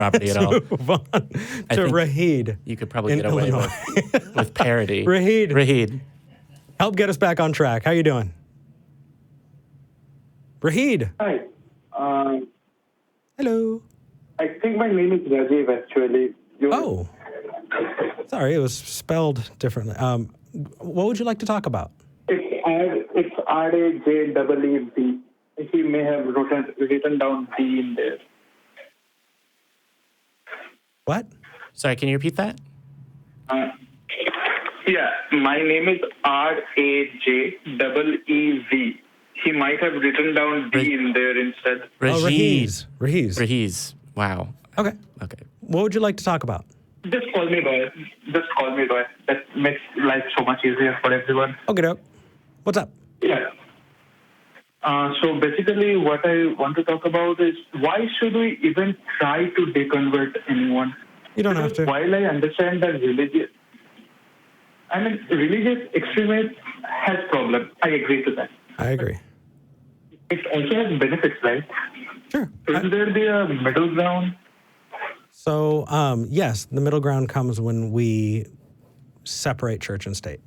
property at all. Move on to Rajeez. You could probably get Illinois. away with parody. Rajeez, help get us back on track. How you doing? Rajeez. Hi. Hello. I think my name is Rajeez, actually. Oh. Sorry, it was spelled differently. What would you like to talk about? It's R-A-J-E-E-B. He may have written down D in there. What? Sorry, can you repeat that? Yeah, my name is R-A-J-E-E-V. He might have written down D in there instead. Rajeez. Rajeez. Wow. Okay. What would you like to talk about? Just call me Roy. That makes life so much easier for everyone. Okay, doke. What's up? Yeah. So basically what I want to talk about is why should we even try to deconvert anyone? You don't have to. While I understand that religious extremism has problems, I agree to that. I agree. It also has benefits, right? Sure. Isn't there be a middle ground? So, yes, the middle ground comes when we separate church and state.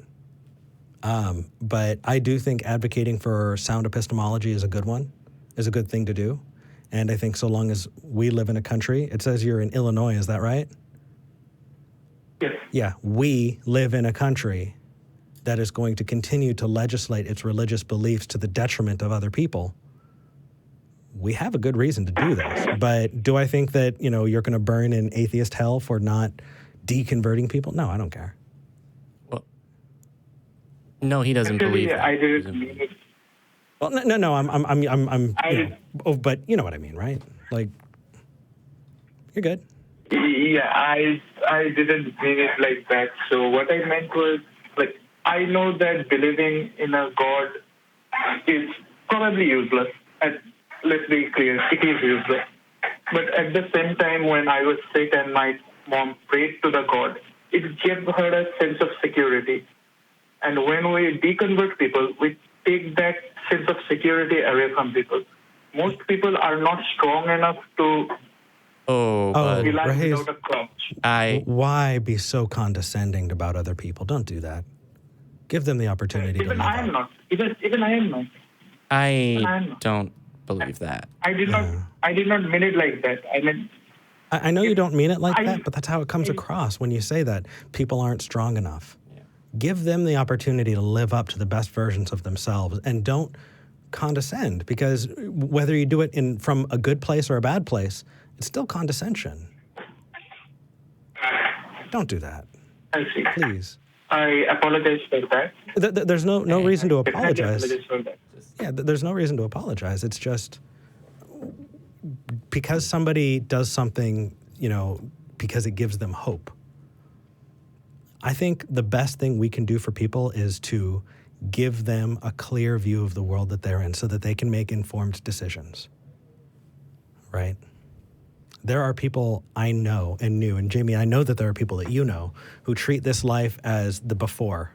But I do think advocating for sound epistemology is a good thing to do. And I think so long as we live in a country, it says you're in Illinois, is that right? Yes. Yeah, we live in a country that is going to continue to legislate its religious beliefs to the detriment of other people. We have a good reason to do this. But do I think that, you're going to burn in atheist hell for not deconverting people? No, I don't care. Well, no, he doesn't believe that. I didn't mean it. Well, no. But you know what I mean, right? Like, you're good. Yeah, I didn't mean it like that. So what I meant was, I know that believing in a God is probably useless. And let's be clear, it is useless. But at the same time, when I was sick and my mom prayed to the God, it gave her a sense of security. And when we deconvert people, we take that sense of security away from people. Most people are not strong enough to rely Rajeez, without a crutch. Why be so condescending about other people? Don't do that. Give them the opportunity to live I am not. Even I am not. I don't believe that. I did not mean it like that. I know you don't mean it like that, but that's how it comes across when you say that people aren't strong enough. Yeah. Give them the opportunity to live up to the best versions of themselves, and don't condescend, because whether you do it from a good place or a bad place, it's still condescension. Don't do that. I see. Please. I apologize for that. There's no reason to apologize. Apologize for that. Yeah, there's no reason to apologize. It's just because somebody does something, because it gives them hope. I think the best thing we can do for people is to give them a clear view of the world that they're in so that they can make informed decisions, right? There are people I know and knew, and Jamie, I know that there are people that you know who treat this life as the before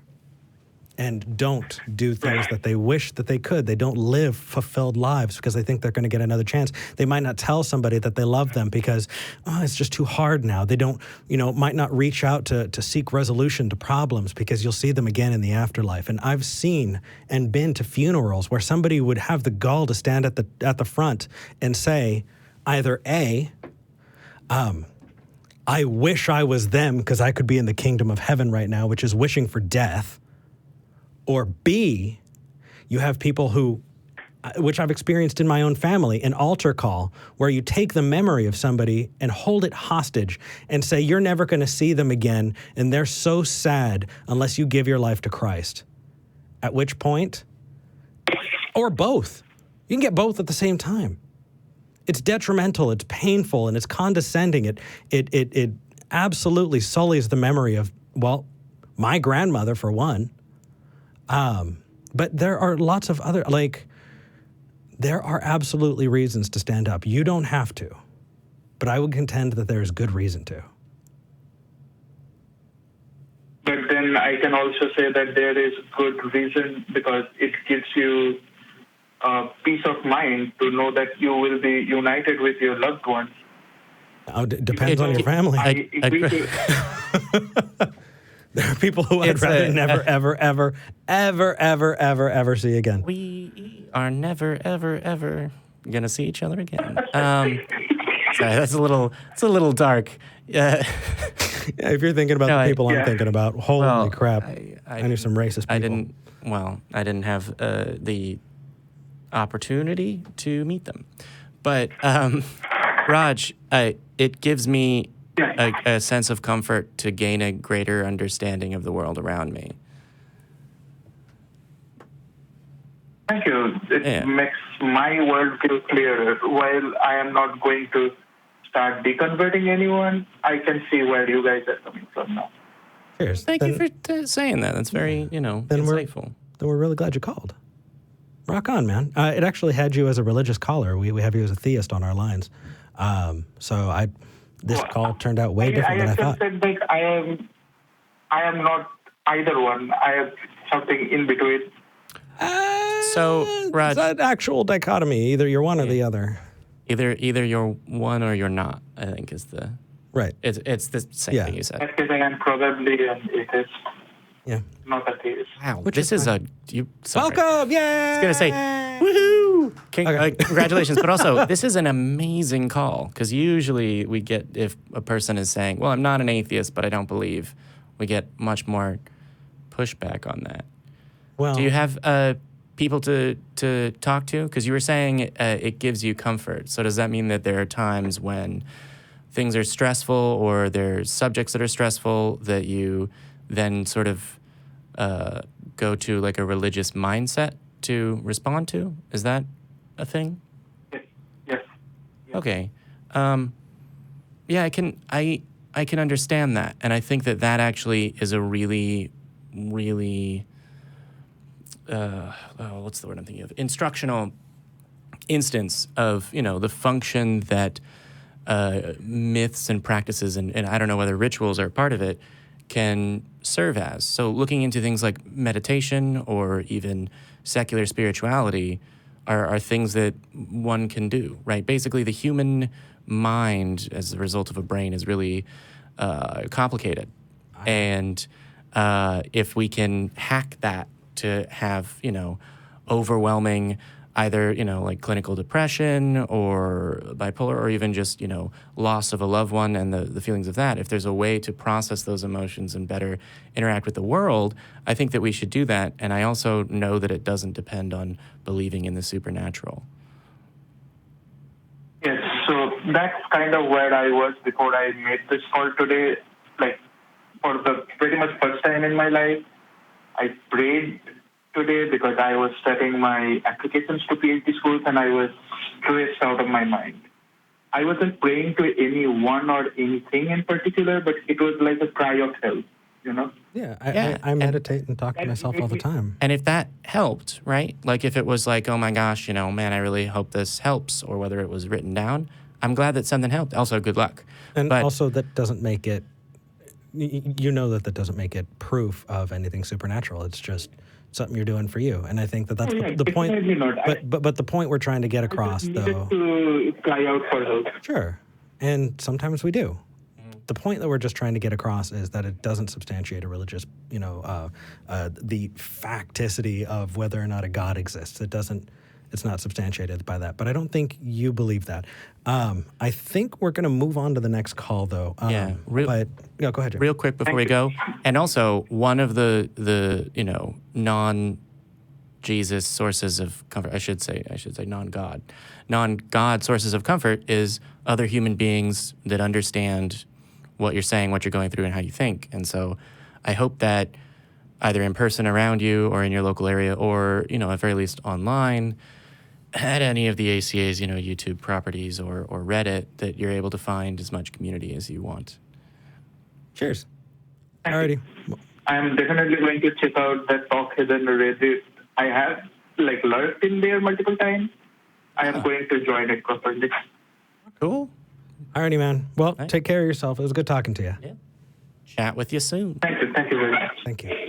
and don't do things that they wish that they could. They don't live fulfilled lives because they think they're going to get another chance. They might not tell somebody that they love them because, it's just too hard now. They don't, might not reach out to seek resolution to problems because you'll see them again in the afterlife. And I've seen and been to funerals where somebody would have the gall to stand at the front and say either A, I wish I was them because I could be in the kingdom of heaven right now, which is wishing for death. Or B, you have people who, which I've experienced in my own family, an altar call where you take the memory of somebody and hold it hostage and say you're never going to see them again, and they're so sad unless you give your life to Christ. At which point, or both. You can get both at the same time. It's detrimental, it's painful, and it's condescending. It absolutely sullies the memory of, my grandmother, for one. But there are lots of other, there are absolutely reasons to stand up. You don't have to, but I would contend that there is good reason to. But then I can also say that there is good reason because it gives you peace of mind to know that you will be united with your loved ones. Oh, depends on your family. I agree to, There are people who I'd rather never, ever see again. We are never, ever gonna see each other again. Sorry, it's a little dark. Yeah, if you're thinking about No, the people I'm yeah. thinking about, holy crap. I knew some racist people. I didn't have the opportunity to meet them. But Raj, it gives me a sense of comfort to gain a greater understanding of the world around me. Thank you. It Yeah. makes my world feel clearer. While I am not going to start deconverting anyone, I can see where you guys are coming from now. Cheers. Thank you for saying that. That's very, then insightful. Then we're really glad you called. Rock on, man. It actually had you as a religious caller. We have you as a theist on our lines. This call turned out way different than I thought. said that I am not either one. I have something in between. So, Raj, It's an actual dichotomy. Either you're one or the other. either you're one or you're not, I think is the Right. it's the same thing you said. Actually, I am probably an atheist, Yeah. not a theist. Wow, Which this is is a you. Sorry. Welcome! Yay! I was gonna say, woohoo! Congratulations, but also this is an amazing call because usually we get if a person is saying, "Well, I'm not an atheist, but I don't believe," we get much more pushback on that. Well, Do you have people to talk to? Because you were saying it gives you comfort. So does that mean that there are times when things are stressful or there's subjects that are stressful that you then sort of go to like a religious mindset to respond to? Is that a thing? Yes. Okay. Yeah, I can understand that. And I think that actually is a really, really what's the word I'm thinking of? Instructional instance of, the function that myths and practices and I don't know whether rituals are part of it can serve as. So looking into things like meditation or even secular spirituality are things that one can do, right? Basically, the human mind as a result of a brain is really complicated. And if we can hack that to have, overwhelming either, like clinical depression or bipolar or even just, loss of a loved one and the feelings of that, if there's a way to process those emotions and better interact with the world, I think that we should do that. And I also know that it doesn't depend on believing in the supernatural. Yes, so that's kind of where I was before I made this call today. Like, for the pretty much first time in my life, I prayed today because I was studying my applications to PhD schools and I was stressed out of my mind. I wasn't praying to anyone or anything in particular, but it was like a cry of help, Yeah, I meditate and talk to myself all the time. And if that helped, right? Like if it was like, oh my gosh, man, I really hope this helps, or whether it was written down, I'm glad that something helped. Also, good luck. And also that doesn't make it, that doesn't make it proof of anything supernatural. It's just something you're doing for you. And I think that's the point. But the point we're trying to get across, though. To cry out for help. Sure. And sometimes we do. The point that we're just trying to get across is that it doesn't substantiate a religious, the facticity of whether or not a God exists. It's not substantiated by that. But I don't think you believe that. I think we're going to move on to the next call, though. Go ahead, Jim. Real quick before we go. And also, one of the non-Jesus sources of comfort, I should say non-God sources of comfort is other human beings that understand what you're saying, what you're going through, and how you think. And so I hope that either in person around you or in your local area or, at very least online, at any of the ACA's, YouTube properties or Reddit, that you're able to find as much community as you want. Cheers. Alrighty. I'm definitely going to check out that Talk Heathen Reddit. I have lurked in there multiple times. I am going to join it properly. Cool. Alrighty, man. Well, take care of yourself. It was good talking to you. Yeah. Chat with you soon. Thank you very much. Thank you.